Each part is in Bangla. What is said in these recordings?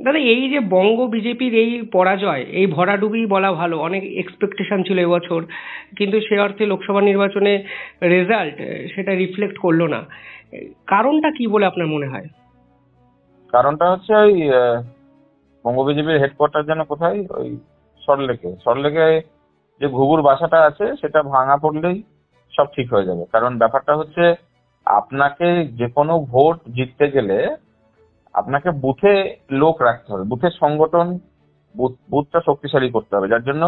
দাদা, এই যে বঙ্গ বিজেপির এই পরাজয়, এই ভরাডুবি বলা ভালো, অনেক এক্সপেকটেশন ছিল এবছর, কিন্তু সে অর্থে লোকসভা নির্বাচনে রেজাল্ট সেটা রিফ্লেক্ট করলো না। কারণটা কি বলে আপনার মনে হয়? কারণটা হচ্ছে ওই বঙ্গ বিজেপির হেডকোয়ার্টার যেন কোথায়, ওই সল্টলেকে। সল্টলেকে যে ঘুঘুর বাসাটা আছে সেটা ভাঙা পড়লেই সব ঠিক হয়ে যাবে। কারণ ব্যাপারটা হচ্ছে, আপনাকে যে কোনো ভোট জিততে গেলে আপনাকে বুথে লোক রাখতে হবে, বুথের সংগঠন, বুথটা শক্তিশালী করতে হবে। যার জন্য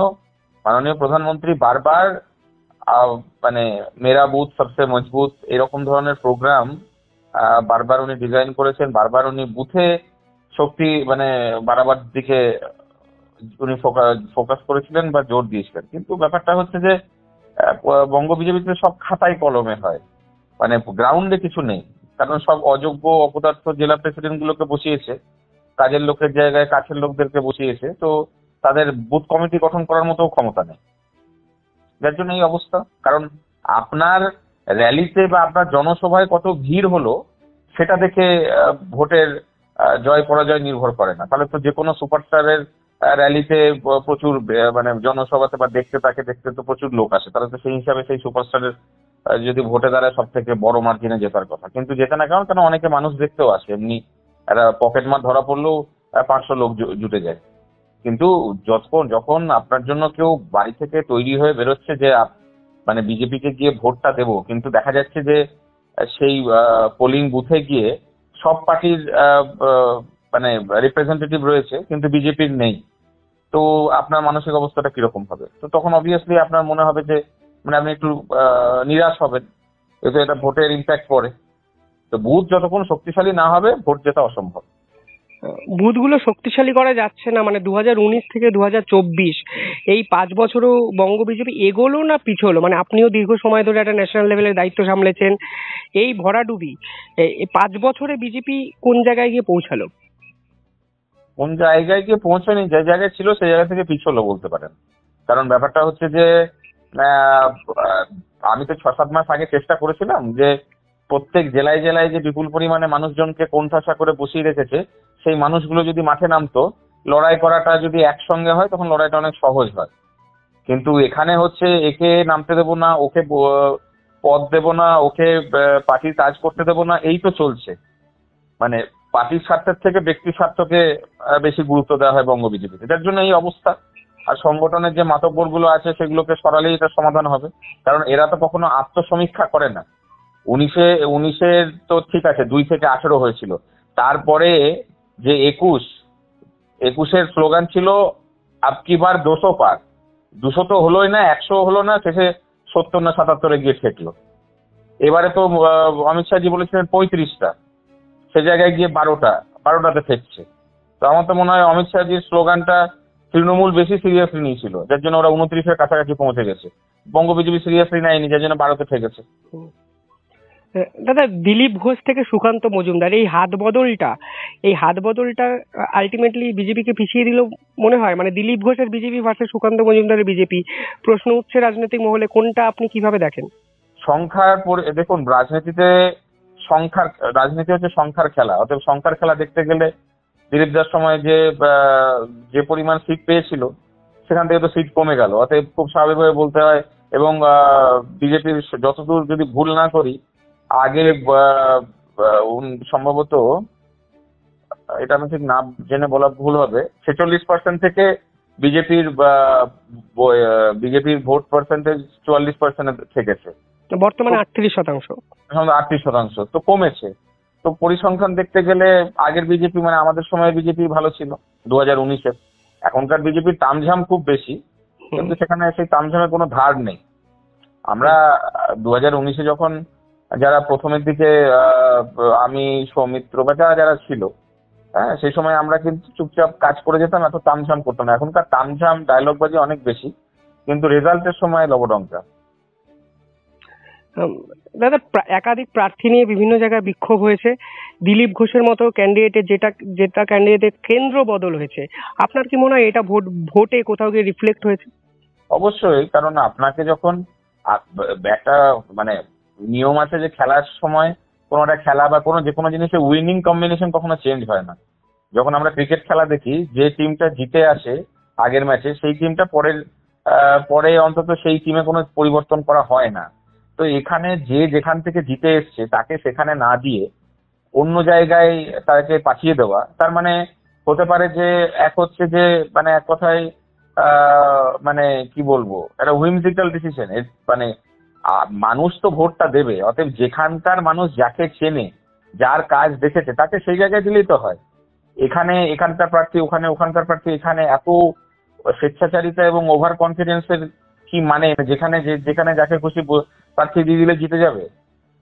মাননীয় প্রধানমন্ত্রী বারবার আহ, মানে মেরা বুথ সবসে মজবুত এরকম ধরনের প্রোগ্রাম বারবার উনি ডিজাইন করেছেন। বারবার উনি বুথে শক্তি বাড়াবার দিকে উনি ফোকাস করেছিলেন বা জোর দিয়েছিলেন। কিন্তু ব্যাপারটা হচ্ছে যে বঙ্গ বিজেপিতে সব খাতায় কলমে হয়, গ্রাউন্ডে কিছু নেই। কারণ সব অযোগ্য অপদার্থ জেলা প্রেসিডেন্ট গুলোকে বসিয়েছে, কাজের লোকের জায়গায় কাছের লোকদেরকে বসিয়েছে। তো তাদের বুথ কমিটি গঠন করার মতো ক্ষমতা নেই, যার জন্য এই অবস্থা। কারণ আপনার র্যালিতে বা আপনার জনসভায় কত ভিড় হলো সেটা দেখে ভোটের জয় পরাজয় নির্ভর করে না। তাহলে তো যে কোনো সুপারস্টারের র্যালিতে প্রচুর জনসভাতে বা দেখতে তো প্রচুর লোক আসে, তাহলে তো সেই হিসাবে সেই সুপারস্টারের যদি ভোটে দাঁড়ায় সব থেকে বড় মার্জিনে জেতার কথা। কিন্তু জেতে না কেন অনেকে মানুষ দেখতেও আসে, এমনি একটা পকেট মার ধরা পড়লেও 500 লোক জুটে যায়। কিন্তু যখন আপনার জন্য কেউ বাড়ি থেকে তৈরি হয়ে বেরোচ্ছে যে বিজেপিকে গিয়ে ভোটটা দেব, কিন্তু দেখা যাচ্ছে যে সেই পোলিং বুথে গিয়ে সব পার্টির রিপ্রেজেন্টেটিভ রয়েছে কিন্তু বিজেপির নেই, তো আপনার মানসিক অবস্থাটা কিরকম হবে? তো তখন অবভিয়াসলি আপনার মনে হবে যে আপনি একটু নিরাশ হবেন। এটা ভোটের ইম্প্যাক্ট পড়ে। তো বুথ যতক্ষণ শক্তিশালী না হবে ভোট জেতা অসম্ভব। বুথগুলো শক্তিশালী করা যাচ্ছে না, 2019 থেকে 2024 এই 5 বছরও বঙ্গ বিজেপি এগোলো না পিছলো? আপনিও দীর্ঘ সময় ধরে একটা ন্যাশনাল লেভেলের দায়িত্ব সামলেছেন। এই ভরাডুবি এই 5 বছরে বিজেপি কোন জায়গায় গিয়ে পৌঁছালো? কোন জায়গায় গিয়ে পৌঁছায়নি, যে জায়গায় ছিল সেই জায়গা থেকে পিছলো বলতে পারেন। কারণ ব্যাপারটা হচ্ছে যে আহ, আমি তো 6-7 মাস আগে চেষ্টা করেছিলাম যে প্রত্যেক জেলায় জেলায় যে বিপুল পরিমাণে মানুষজনকে কোণঠাসা করে বসিয়ে রেখেছে, সেই মানুষগুলো যদি মাঠে নামতো, লড়াই করাটা যদি একসঙ্গে হয় তখন লড়াইটা অনেক সহজ হয়। কিন্তু এখানে হচ্ছে একে নামতে দেবো না, ওকে পদ দেবো না, ওকে পার্টির কাজ করতে দেবো না, এই তো চলছে। মানে পার্টির স্বার্থের থেকে ব্যক্তির স্বার্থকে বেশি গুরুত্ব দেওয়া হয় বঙ্গ বিজেপিতে, যার জন্য এই অবস্থা। আর সংগঠনের যে মাতব্বর গুলো আছে সেগুলোকে সরালেই এটা সমাধান হবে। কারণ এরা তো কখনো আত্মসমীক্ষা করে না। উনিশের তো ঠিক আছে, 2 থেকে 18 হয়েছিল, তারপরে যে 21-এর স্লোগান ছিল আবকি বার 200 পার। 200 তো হলোই না, 100 হলো না, শেষে 70 না 77 গিয়ে ঠেকলো। এবারে তো অমিত শাহজি বলেছিলেন 35টা, সে জায়গায় গিয়ে 12টাতে ঠেকছে। তো আমার তো মনে হয় অমিত শাহজির স্লোগানটা তৃণমূল বেশি সিরিয়াসলি নিয়েছিল, যার জন্য ওরা 29-এর কাছাকাছি পৌঁছে গেছে। বঙ্গ বিজেপি সিরিয়াসলি নেয়নি, যার জন্য 12তে ঠেকেছে। দাদা, দিলীপ ঘোষ থেকে সুকান্ত মজুমদার এই হাত বদলটা আলটিমেটলি বিজেপিকে পিছিয়ে দিল মনে হয়। দিলীপ ঘোষের বিজেপি ভার্সেস সুকান্ত মজুমদারের বিজেপি, প্রশ্ন উঠছে রাজনৈতিক মহলে, কোনটা আপনি কিভাবে দেখেন? দেখুন, রাজনীতি হচ্ছে সংখ্যার খেলা। অতএব সংখ্যার খেলা দেখতে গেলে দিলীপ দাস সময় যে পরিমাণ সিট পেয়েছিল সেখান থেকে তো সিট কমে গেল। অতএব খুব স্বাভাবিকভাবে বলতে হয়। এবং বিজেপির যতদূর যদি ভুল না করি, আগে সম্ভবত, এটা আমি ঠিক নাম জেনে বলা ভুল হবে, 46% থেকে বিজেপির বিজেপির ভোট পার্সেন্টেজ 44% থেকেছে, বর্তমানে 38%। 38% তো কমেছে। তো পরিসংখ্যান দেখতে গেলে আগের বিজেপি আমাদের সময় বিজেপি ভালো ছিল 2019-এর। এখনকার বিজেপির তামঝাম খুব বেশি, কিন্তু সেখানে সেই তামঝামের কোনো ধার নেই। আমরা 2019-এ যখন যারা প্রথমের দিকে আমি, সৌমিত্র বা যারা ছিল, হ্যাঁ, সেই সময় আমরা কিন্তু চুপচাপ কাজ করে যেতাম, এত তামঝাম করতাম না। এখনকার তামঝাম ডায়লগ বাজি অনেক বেশি, কিন্তু রেজাল্টের সময় লবডঙ্কা। দাদা, একাধিক প্রার্থী নিয়ে বিভিন্ন জায়গায় বিক্ষোভ হয়েছে। দিলীপ ঘোষের মতো ক্যান্ডিডেটের যেটা ক্যান্ডিডেটের কেন্দ্র বদল হয়েছে, আপনার কি মনে হয় এটা ভোটে কোথাও গিয়ে রিফ্লেক্ট হয়েছে? অবশ্যই, কারণ আপনাকে যখন একটা নিয়ম আছে যে খেলার সময় কোনো একটা খেলা বা যে কোনো জিনিসের উইনিং কম্বিনেশন কখনো চেঞ্জ হয় না। যখন আমরা ক্রিকেট খেলা দেখি, যে টিমটা জিতে আসে আগের ম্যাচে সেই টিমটা পরে অন্তত সেই টিমে কোনো পরিবর্তন করা হয় না। তো এখানে যে যেখান থেকে জিতে এসছে তাকে সেখানে না দিয়ে অন্য জায়গায় তাকে পাঠিয়ে দেওয়া, তার মানে হতে পারে যে এক হচ্ছে যে মানে এক কথায় মানে কি বলবো, একটা হুইমজিক্যাল ডিসিশন। মানে মানুষ তো ভোটটা দেবে, অতএব যেখানকার মানুষ যাকে চেনে, যার কাজ দেখেছে তাকে সেই জায়গায় দিলেই তো হয়। এখানকার প্রার্থী ওখানকার প্রার্থী, এখানে এত স্বেচ্ছাচারিতা এবং ওভার কনফিডেন্সের কি মানে, যেখানে যাকে খুশি প্রার্থী দিয়ে দিলে জিতে যাবে।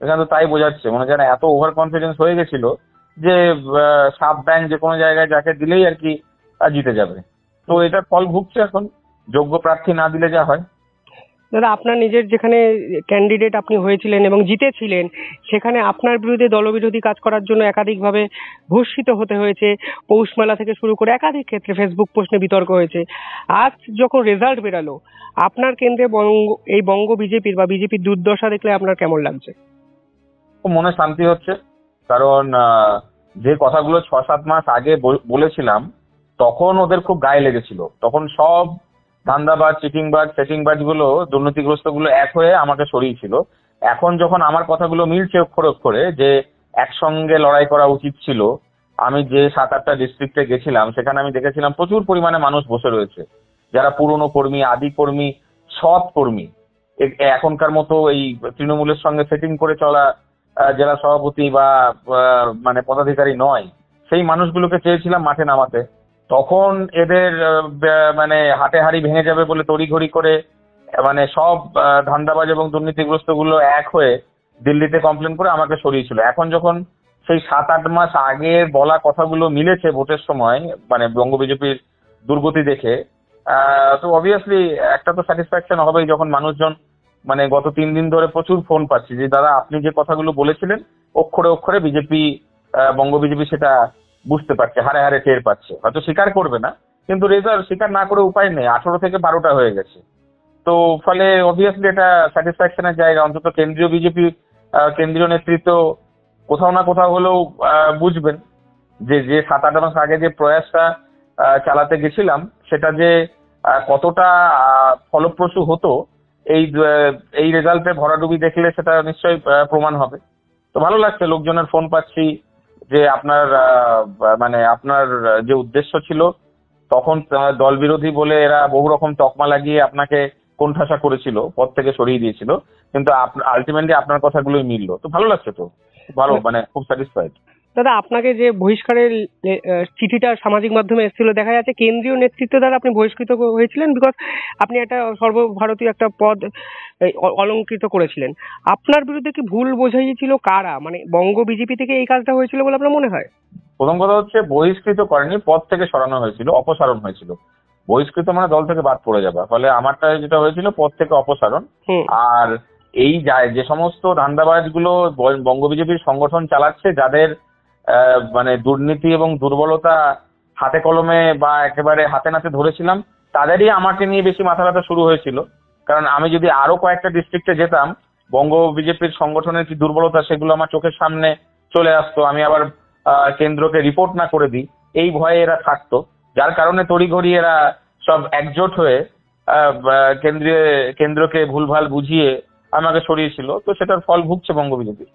এখানে তো তাই বোঝাচ্ছে, মনে হয় না এত ওভার কনফিডেন্স হয়ে গেছিল যে সাব ব্যাংক যে কোনো জায়গায় যাকে দিলেই আর কি জিতে যাবে। তো এটার ফল ভুগছে এখন, যোগ্য প্রার্থী না দিলে যা হয়। দাদা, আপনার নিজের যেখানে ক্যান্ডিডেট আপনি হয়েছিলেন এবং জিতেছিলেন, সেখানে আপনার বিরুদ্ধে দলবিরোধী কাজ করার জন্য একাধিকভাবে ভূষিত হতে হয়েছে। পৌষ মেলা থেকে শুরু করে একাধিক ক্ষেত্রে ফেসবুক পোস্টে বিতর্ক হয়েছে। আজ যখন রেজাল্ট বেরালো, আপনার কেন্দ্রে বঙ্গ বিজেপির বা বিজেপির দুর্দশা দেখলে আপনার কেমন লাগছে? খুব মনে শান্তি হচ্ছে, কারণ যে কথাগুলো 6-7 মাস আগে বলেছিলাম তখন ওদের খুব গায়ে লেগেছিল। তখন সব ধান্দাবাজ, চিটিংবাজ, সেটিংবাজ গুলো, দুর্নীতিগ্রস্ত গুলো এক হয়ে আমাকে সরিয়েছিল। এখন যখন আমার কথাগুলো মিলছে অক্ষরে অক্ষরে যে একসঙ্গে লড়াই করা উচিত ছিল, আমি যে 7-8টা ডিস্ট্রিক্টে গেছিলাম সেখানে আমি দেখেছিলাম প্রচুর পরিমাণে মানুষ বসে রয়েছে, যারা পুরনো কর্মী, আদি কর্মী, সৎ কর্মী। এখনকার মতো এই তৃণমূলের সঙ্গে সেটিং করে চলা জেলা সভাপতি বা মানে পদাধিকারী নয়। সেই মানুষগুলোকে চেয়েছিলাম মাঠে নামাতে। তখন এদের মানে হাটে হাড়ি ভেঙে যাবে বলে তড়িঘড়ি করে মানে সব ধান্দাবাজ এবং দুর্নীতিগ্রস্ত গুলো এক হয়ে দিল্লিতে কমপ্লেন করে আমাকে সরিয়েছিল। এখন যখন সেই 7-8 মাস আগের বলা কথাগুলো মিলেছে ভোটের সময়, মানে বঙ্গ বিজেপির দুর্গতি দেখে, তো অবভিয়াসলি একটা তো স্যাটিসফ্যাকশন হবেই, যখন মানুষজন মানে গত 3 দিন ধরে প্রচুর ফোন পাচ্ছি যে দাদা আপনি যে কথাগুলো বলেছিলেন অক্ষরে অক্ষরে বিজেপি, বঙ্গ বিজেপি সেটা বুঝতে পারছে, হারে হারে টের পাচ্ছে। হয়তো স্বীকার করবে না, কিন্তু রেজাল্ট স্বীকার না করে উপায় নেই, 18 থেকে 12টা হয়ে গেছে। তো ফলে অবভিয়াসলি এটা স্যাটিসফ্যাকশনের জায়গা। অন্তত কেন্দ্রীয় বিজেপি, কেন্দ্রীয় নেতৃত্ব কোথাও না কোথাও হলেও বুঝবেন যে 7-8 মাস আগে যে প্রয়াসটা চালাতে গেছিলাম সেটা যে কতটা ফলপ্রসূ হতো, এই রেজাল্টে ভরাডুবি দেখলে সেটা নিশ্চয়ই প্রমাণ হবে। তো ভালো লাগছে, লোকজনের ফোন পাচ্ছি যে আপনার মানে আপনার যে উদ্দেশ্য ছিল তখন দল বিরোধী বলে এরা বহু রকম তকমা লাগিয়ে আপনাকে কোণঠাসা করেছিল, পদ থেকে সরিয়ে দিয়েছিল, কিন্তু আলটিমেটলি আপনার কথাগুলোই মিললো। তো ভালো লাগছে, তো ভালো, মানে খুব স্যাটিসফাইড। দাদা, আপনাকে যে বহিষ্কারের চিঠিটা সামাজিক মাধ্যমে এসেছিল, দেখা যাচ্ছে কেন্দ্রীয় নেতৃত্ব দ্বারা আপনি বহিষ্কৃত হয়েছিলেন, বিকজ আপনি একটা সর্বভারতীয় একটা পদ অলংকৃত করেছিলেন। আপনার বিরুদ্ধে কি ভুল বোঝাইছিল কারা? মানে বঙ্গ বিজেপি থেকে এই কাজটা হয়েছিল বলে আপনার মনে হয়? প্রথম কথা হচ্ছে বহিষ্কৃত করেনি, পদ থেকে সরানো হয়েছিল, অপসারণ হয়েছিল। বহিষ্কৃত মানে দল থেকে বাদ পড়ে যাবে, ফলে আমারটা যেটা হয়েছিল পদ থেকে অপসারণ। আর এই যে সমস্ত ধান্দাবাজ গুলো বঙ্গ বিজেপির সংগঠন চালাচ্ছে, যাদের মানে দুর্নীতি এবং দুর্বলতা হাতে কলমে বা একেবারে হাতে নাতে ধরেছিলাম, তাদেরই আমাকে নিয়ে বেশি মাথা ব্যথা শুরু হয়েছিল। কারণ আমি যদি আরো কয়েকটা ডিস্ট্রিক্টে যেতাম, বঙ্গ বিজেপির সংগঠনের কি দুর্বলতা সেগুলো আমার চোখের সামনে চলে আসতো, আমি আবার কেন্দ্রকে রিপোর্ট না করে দিই, এই ভয়ে এরা থাকতো। যার কারণে তড়িঘড়ি এরা সব একজোট হয়ে কেন্দ্রকে ভুলভাল বুঝিয়ে আমাকে সরিয়েছিল। তো সেটার ফল ভুগছে বঙ্গ বিজেপি।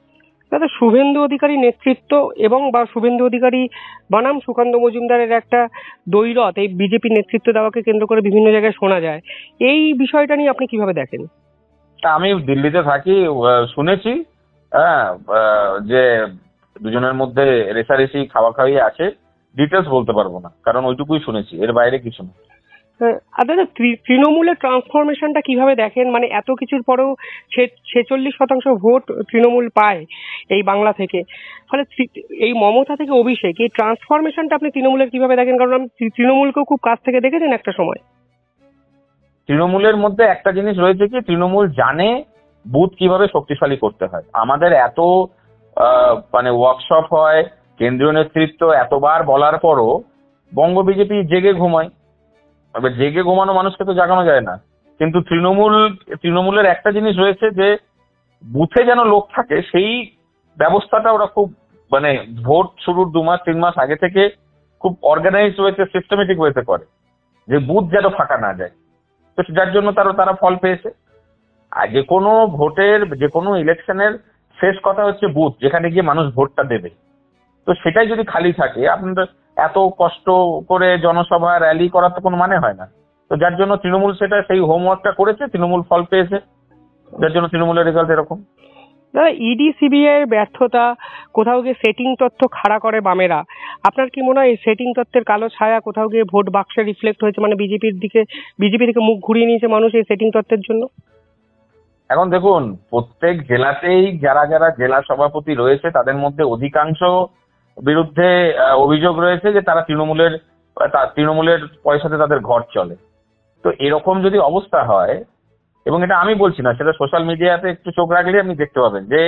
দাদা, শুভেন্দু অধিকারী নেতৃত্ব এবং বা শুভেন্দু অধিকারী বনাম সুকান্ত মজুমদারের একটা দ্বৈরথ এই বিজেপি নেতৃত্ব দেওয়াকে কেন্দ্র করে বিভিন্ন জায়গায় শোনা যায়। এই বিষয়টা নিয়ে আপনি কিভাবে দেখেন? আমি দিল্লিতে থাকি, শুনেছি যে দুজনের মধ্যে রেষারেষি খাওয়াখাওয়ি আছে। ডিটেলস বলতে পারবো না, কারণ ওইটুকুই শুনেছি, এর বাইরে কিছু না। দাদা, তৃণমূলের ট্রান্সফরমেশনটা কিভাবে দেখেন? মানে এত কিছুর পরেও 46% ভোট তৃণমূল পায় এই বাংলা থেকে, ফলে এই মমতা থেকে অভিষেক, এই ট্রান্সফরমেশনটা আপনি তৃণমূলের কিভাবে দেখেন? কারণ আপনি তৃণমূলকেও খুব কাছ থেকে দেখেছেন একটা সময়। তৃণমূলের মধ্যে একটা জিনিস রয়েছে কি, তৃণমূল জানে বুথ কিভাবে শক্তিশালী করতে হয়। আমাদের এত মানে ওয়ার্কশপ হয়, কেন্দ্রীয় নেতৃত্ব এতবার বলার পরও বঙ্গ বিজেপি জেগে ঘুমায়। এবার জেগে ঘুমানো মানুষকে তো জাগানো যায় না, কিন্তু তৃণমূলের একটা জিনিস রয়েছে যে বুথে যেন লোক থাকে, সেই ব্যবস্থাটা ওরা খুব মানে ভোট শুরুর 2 মাস 3 মাস আগে থেকে খুব অর্গানাইজ ওয়েতে, সিস্টেমেটিক ওয়েতে করে, যে বুথ যেন ফাঁকা না যায়। তো যার জন্য তারা ফল পেয়েছে। আর যে কোনো ভোটের, যে কোনো ইলেকশনের শেষ কথা হচ্ছে বুথ, যেখানে গিয়ে মানুষ ভোটটা দেবে। তো সেটাই যদি খালি থাকে, আপনাদের এত কষ্ট করে জনসভা র্যালি করার তো কোনো মানে হয় না। তো যার জন্য তৃণমূল সেটা সেই হোমওয়ার্কটা করেছে, তৃণমূল ফল পেয়েছে, যার জন্য তৃণমূলের রেজাল্ট এরকম। দাদা, ইডি সিবিআই এর ব্যর্থতা, কোথাও গিয়ে সেটিং তথ্য খাড়া করে বামেরা, আপনার কি মনে হয় এই সেটিং তথ্যের কালো ছায়া কোথাও গিয়ে ভোট বাক্সে রিফ্লেক্ট হয়েছে, মানে বিজেপি থেকে মুখ ঘুরিয়ে নিয়েছে মানুষ এই সেটিং তথ্যের জন্য? এখন দেখুন, প্রত্যেক জেলাতেই যারা যারা জেলা সভাপতি রয়েছে তাদের মধ্যে অধিকাংশ বিরুদ্ধে অভিযোগ রয়েছে যে তারা তৃণমূলের পয়সাতে তাদের ঘর চলে। তো এরকম যদি অবস্থা হয়, এবং এটা আমি বলছি না, সেটা সোশ্যাল মিডিয়াতে একটু চোখ রাখলে আপনি দেখতে পাবেন যে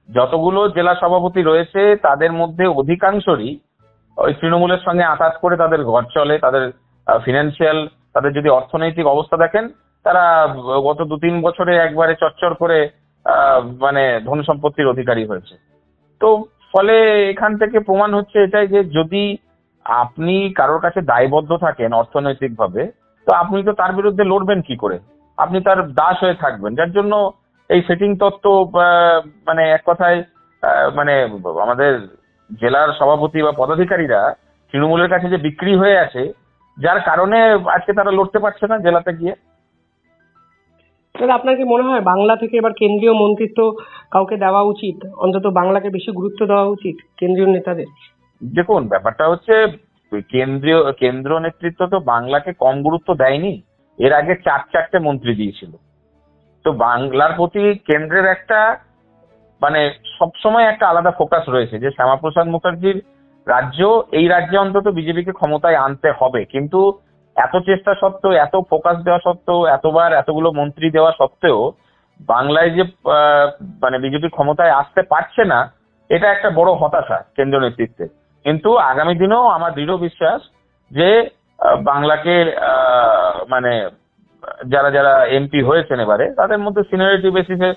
যতগুলো জেলা সভাপতি রয়েছে তাদের মধ্যে অধিকাংশরই ওই তৃণমূলের সঙ্গে আঁতাত করে তাদের ঘর চলে, তাদের ফিনান্সিয়াল, তাদের যদি অর্থনৈতিক অবস্থা দেখেন, তারা গত 2-3 বছরে একবারে চচ্চর করে মানে ধন সম্পত্তির অধিকারী হয়েছে। তো ফলে এখান থেকে প্রমাণ হচ্ছে এটাই যে যদি আপনি কারোর কাছে দায়বদ্ধ থাকেন অর্থনৈতিকভাবে, তো আপনি তো তার বিরুদ্ধে লড়বেন কি করে? আপনি তার দাস হয়ে থাকবেন। যার জন্য এই সেটিং তত্ত্ব, মানে এক কথায় মানে আমাদের জেলার সভাপতি বা পদাধিকারীরা তৃণমূলের কাছে যে বিক্রি হয়ে আছে, যার কারণে আজকে তারা লড়তে পারছে না জেলাতে গিয়ে। দাদা, আপনার কি মনে হয় বাংলা থেকে এবার কেন্দ্রীয় মন্ত্রিত্ব কাউকে দেওয়া উচিত, অন্তত বাংলাকে বেশি গুরুত্ব দেওয়া উচিত কেন্দ্রীয় নেতাদের? দেখুন, ব্যাপারটা হচ্ছে কেন্দ্র নেতৃত্ব তো বাংলাকে কম গুরুত্ব দেয়নি। এর আগে 4-4টে মন্ত্রী দিয়েছিল। তো বাংলার প্রতি কেন্দ্রের একটা মানে সবসময় একটা আলাদা ফোকাস রয়েছে যে শ্যামাপ্রসাদ মুখার্জির রাজ্য, এই রাজ্যে অন্তত বিজেপিকে ক্ষমতায় আনতে হবে। কিন্তু এত চেষ্টা সত্ত্বেও, এত ফোকাস দেওয়া সত্ত্বেও, এতবার এতগুলো মন্ত্রী দেওয়া সত্ত্বেও বাংলায় যে মানে বিজেপি ক্ষমতায় আসতে পারছে না, এটা একটা বড় হতাশা কেন্দ্রীয় নেতৃত্বে। কিন্তু আগামী দিনেও আমার দৃঢ় বিশ্বাস যে বাংলাকে মানে যারা যারা এমপি হয়েছেন এবারে, তাদের মধ্যে সিনিয়রিটি বেসিসে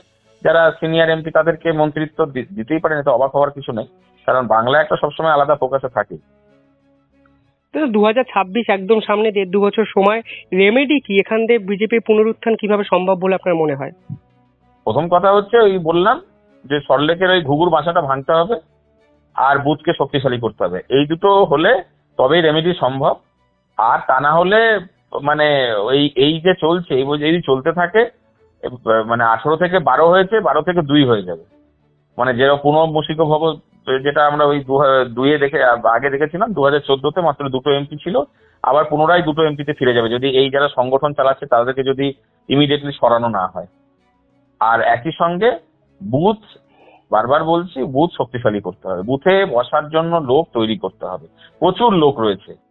যারা সিনিয়র এমপি তাদেরকে মন্ত্রিত্ব দিতেই পারেন, এতে অবাক হওয়ার কিছু নেই। কারণ বাংলা একটা সবসময় আলাদা ফোকাসে থাকে। 2026 একদম সামনে, 1.5-2 বছর সময়, রেমেডি কি? এখান থেকে বিজেপির পুনরুত্থান কিভাবে সম্ভব বলে আপনার মনে হয়? প্রথম কথা হচ্ছে ওই বললাম যে সল্টলেকের ওই ঘুঘুর বাসাটা ভাঙতে হবে আর বুথকে শক্তিশালী করতে হবে। এই দুটো হলে তবেই রেমেডি সম্ভব। আর তা না হলে মানে এই যে চলছে, এই যদি চলতে থাকে, মানে 18 থেকে 12 হয়েছে, 12 থেকে 2 হয়ে যাবে। মানে যেরকম পুনর্মূষিক ভব, যেটা আমরা ওই 2-এ আগে দেখেছিলাম, 2014-তে মাত্র 2টো এমপি ছিল, আবার পুনরায় 2টো এমপিতে ফিরে যাবে যদি এই যারা সংগঠন চালাচ্ছে তাদেরকে যদি ইমিডিয়েটলি সরানো না হয়। আর একই সঙ্গে বুথ, বারবার বলছি, বুথ শক্তিশালী করতে হবে, বুথে বসার জন্য লোক তৈরি করতে হবে। প্রচুর লোক রয়েছে।